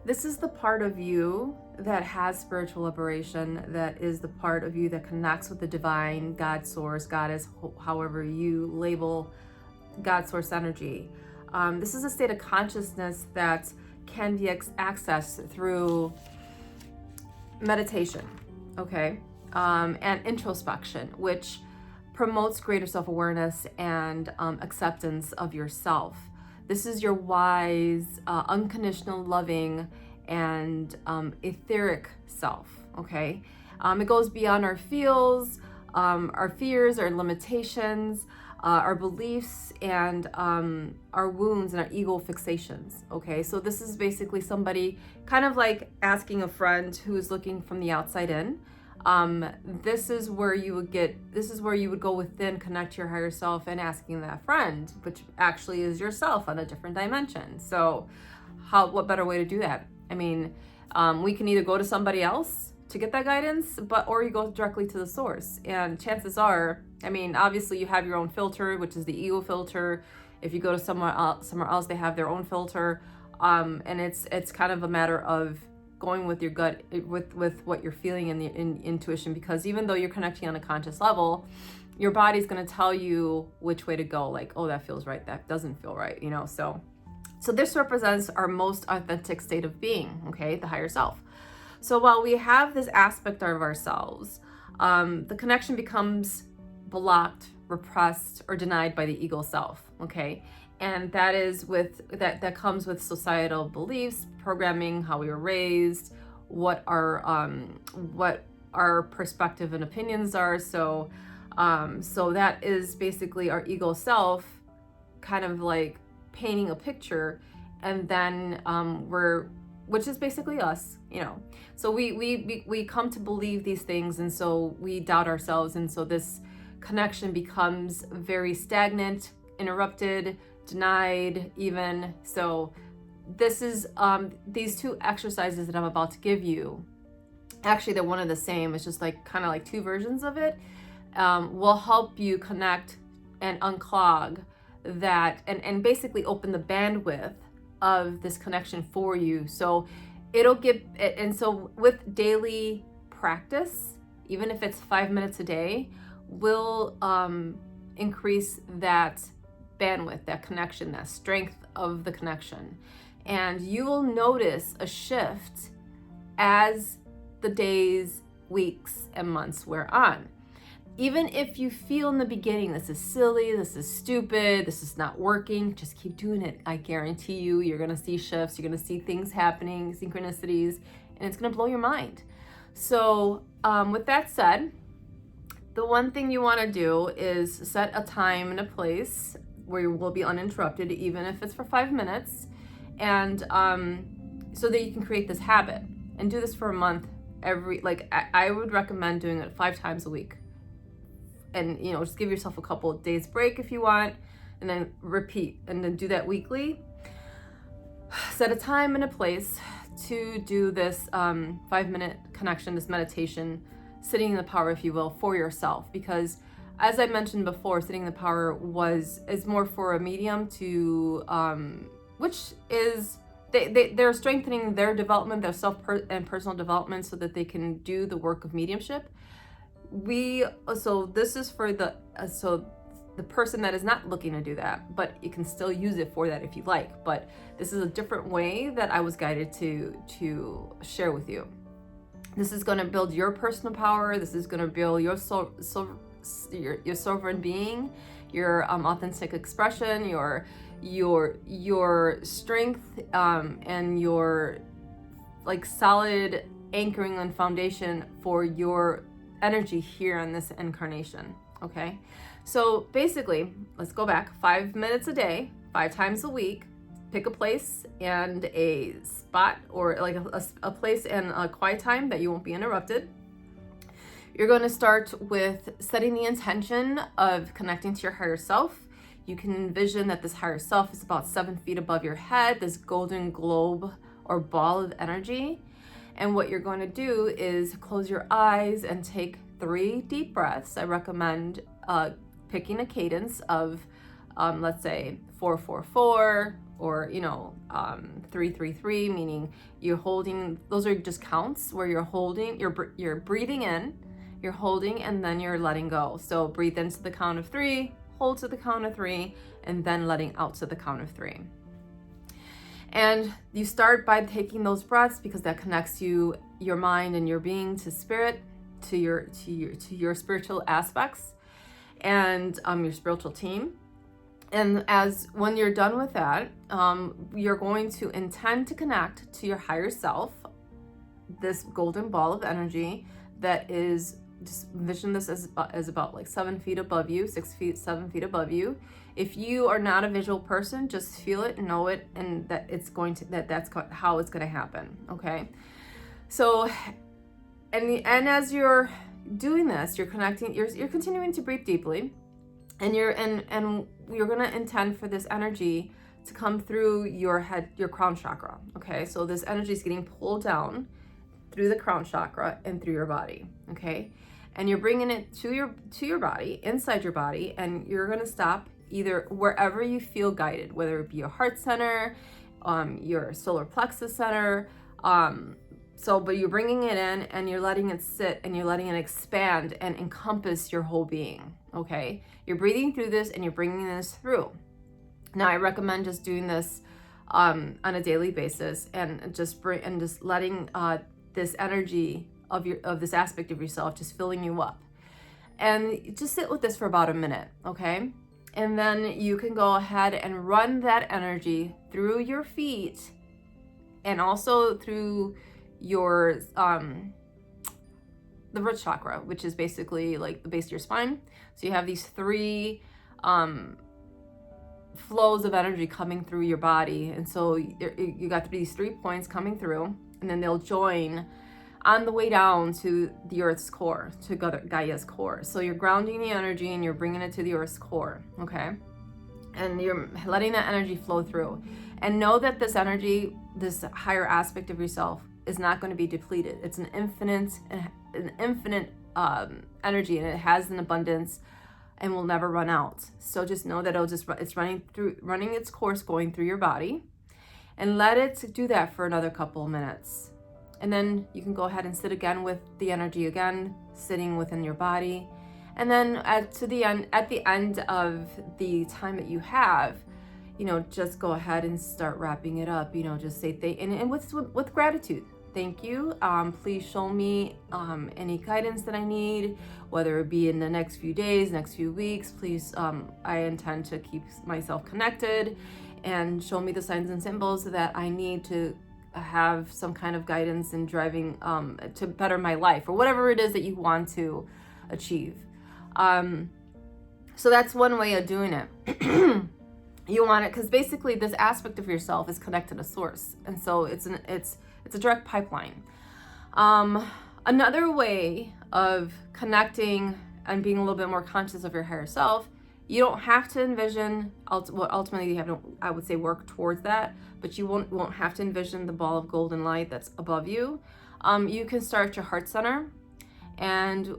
This is the part of you that has spiritual liberation, that is the part of you that connects with the divine, God source, goddess, however you label God source energy. This is a state of consciousness that can be accessed through meditation, okay, and introspection, which promotes greater self-awareness and acceptance of yourself. This is your wise, unconditional, loving, and etheric self, okay? It goes beyond our feels, our fears, our limitations, our beliefs, and our wounds and our ego fixations, okay? So this is basically somebody kind of like asking a friend who's looking from the outside in. This is where you would go within, connect to your higher self, and asking that friend, which actually is yourself on a different dimension. So what better way to do that? I mean, we can either go to somebody else to get that guidance, or you go directly to the source. And chances are, I mean, obviously you have your own filter, which is the ego filter. If you go to somewhere else, they have their own filter. And it's kind of a matter of going with your gut, with what you're feeling in the intuition, because even though you're connecting on a conscious level, your body's going to tell you which way to go. Like, oh, that feels right, that doesn't feel right, you know. So this represents our most authentic state of being, okay, the higher self. So while we have this aspect of ourselves, the connection becomes blocked, repressed, or denied by the ego self, okay? And that is that comes with societal beliefs, programming, how we were raised, what our perspective and opinions are. So that is basically our ego self kind of like painting a picture, and then which is basically us, you know. So we come to believe these things, and so we doubt ourselves, and so this connection becomes very stagnant, interrupted, denied even. So this is these two exercises that I'm about to give you, actually they're one and the same, it's just like kind of like two versions of it, will help you connect and unclog that, and basically open the bandwidth of this connection for you. So it'll get, and so with daily practice, even if it's 5 minutes a day, will increase that bandwidth, that connection, that strength of the connection. And you will notice a shift as the days, weeks, and months wear on. Even if you feel in the beginning, this is silly, this is stupid, this is not working, just keep doing it. I guarantee you, you're gonna see shifts, you're gonna see things happening, synchronicities, and it's gonna blow your mind. So with that said, the one thing you wanna do is set a time and a place where you will be uninterrupted, even if it's for 5 minutes, and so that you can create this habit and do this for a month. I would recommend doing it 5 times a week. And, you know, just give yourself a couple of days break if you want, and then repeat, and then do that weekly. Set a time and a place to do this 5-minute connection, this meditation, sitting in the power, if you will, for yourself. Because as I mentioned before, sitting in the power is more for a medium to, which is, they're strengthening their development, their self and personal development, so that they can do the work of mediumship. So this is for the person that is not looking to do that, but you can still use it for that if you like. But this is a different way that I was guided to share with you. This is going to build your personal power. This is going to build your your sovereign being, your authentic expression, your strength, and your like solid anchoring and foundation for your energy here in this incarnation. Okay, so basically, let's go back. 5 minutes a day, 5 times a week. Pick a place and a spot, or like a place and a quiet time that you won't be interrupted. You're going to start with setting the intention of connecting to your higher self. You can envision that this higher self is about 7 feet above your head, this golden globe or ball of energy. And what you're going to do is close your eyes and take 3 deep breaths. I recommend picking a cadence of, let's say, 4-4-4, or 333, meaning you're holding. Those are just counts where you're holding, you're breathing in, you're holding, and then you're letting go. So breathe into the count of 3, hold to the count of 3, and then letting out to the count of 3. And you start by taking those breaths, because that connects your mind and your being to spirit, to your spiritual aspects, and your spiritual team. And when you're done with that, you're going to intend to connect to your higher self, this golden ball of energy that is, just envision this as about like 7 feet above you, 6 feet, 7 feet above you. If you are not a visual person, just feel it, know it, and that it's going to, that's how it's going to happen. Okay. So, and as you're doing this, you're connecting, you're continuing to breathe deeply, and you're going to intend for this energy to come through your head, your crown chakra. Okay. So this energy is getting pulled down through the crown chakra and through your body. Okay. And you're bringing it to your body, inside your body, and you're going to stop either wherever you feel guided, whether it be your heart center, your solar plexus center. But you're bringing it in and you're letting it sit and you're letting it expand and encompass your whole being. Okay. You're breathing through this and you're bringing this through. Now, I recommend just doing this on a daily basis, and just letting this energy of this aspect of yourself just filling you up, and just sit with this for about a minute. Okay. And then you can go ahead and run that energy through your feet, and also through your the root chakra, which is basically like the base of your spine. So you have these 3 flows of energy coming through your body, and so you got these 3 points coming through, and then they'll join on the way down to the Earth's core, to Gaia's core. So you're grounding the energy and you're bringing it to the Earth's core. Okay. And you're letting that energy flow through, and know that this energy, this higher aspect of yourself, is not going to be depleted. It's an infinite energy, and it has an abundance and will never run out. So just know that it's running its course, going through your body, and let it do that for another couple of minutes. And then you can go ahead and sit again with the energy again, sitting within your body. And then at the end of the time that you have, just go ahead and start wrapping it up. Just say and with gratitude. Thank you. Please show me any guidance that I need, whether it be in the next few days, next few weeks. Please, I intend to keep myself connected, and show me the signs and symbols that I need to have some kind of guidance in driving to better my life, or whatever it is that you want to achieve. So that's one way of doing it. You want it because basically this aspect of yourself is connected to source, and so it's a direct pipeline. Another way of connecting and being a little bit more conscious of your higher self, you don't have to envision, ultimately you have to, I would say, work towards that, but you won't have to envision the ball of golden light that's above you. You can start at your heart center, and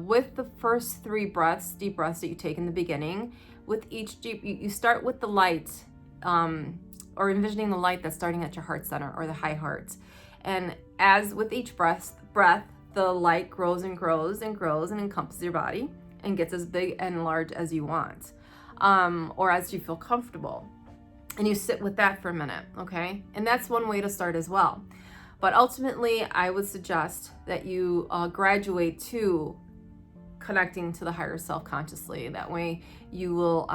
with the first 3 breaths, deep breaths that you take in the beginning, with each deep, you start with the light, or envisioning the light that's starting at your heart center, or the high heart. And as with each breath, the light grows and grows and grows and encompasses your body and gets as big and large as you want, or as you feel comfortable. And you sit with that for a minute, okay? And that's one way to start as well. But ultimately, I would suggest that you graduate to connecting to the higher self consciously. That way you will,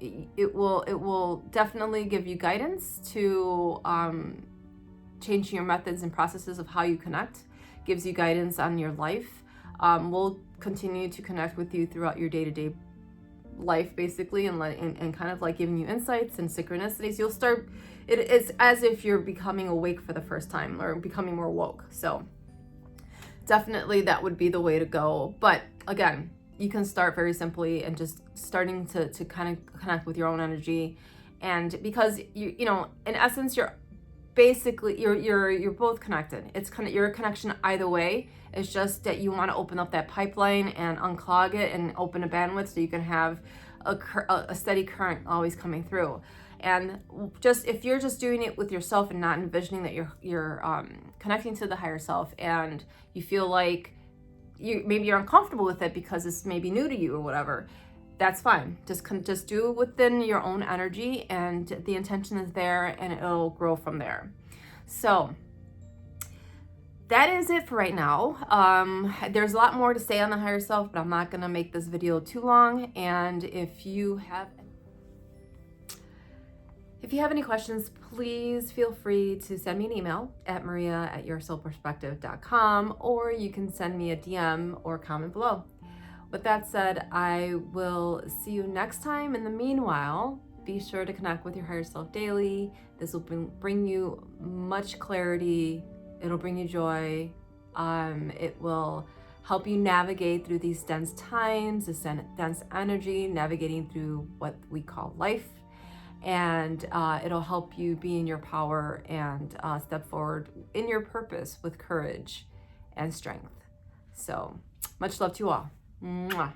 it will definitely give you guidance to changing your methods and processes of how you connect, gives you guidance on your life. We'll continue to connect with you throughout your day-to-day life, basically, and kind of like giving you insights and synchronicities. You'll start, it's as if you're becoming awake for the first time, or becoming more woke. So definitely that would be the way to go. But again, you can start very simply and just starting to kind of connect with your own energy. And because you know, in essence, you're basically, you're both connected. It's kind of, you're a connection either way. It's just that you want to open up that pipeline and unclog it and open a bandwidth so you can have a steady current always coming through. And just if you're just doing it with yourself and not envisioning that you're connecting to the higher self, and you feel like maybe you're uncomfortable with it because it's maybe new to you or whatever, that's fine. Just do it within your own energy, and the intention is there, and it'll grow from there. So that is it for right now. There's a lot more to say on the higher self, but I'm not gonna make this video too long. And if you have any questions, please feel free to send me an email at maria@yoursoulperspective.com, or you can send me a DM or comment below. With that said, I will see you next time. In the meanwhile, be sure to connect with your higher self daily. This will bring you much clarity. It'll bring you joy. It will help you navigate through these dense times, this dense energy, navigating through what we call life. And it'll help you be in your power and step forward in your purpose with courage and strength. So much love to you all. Mwah.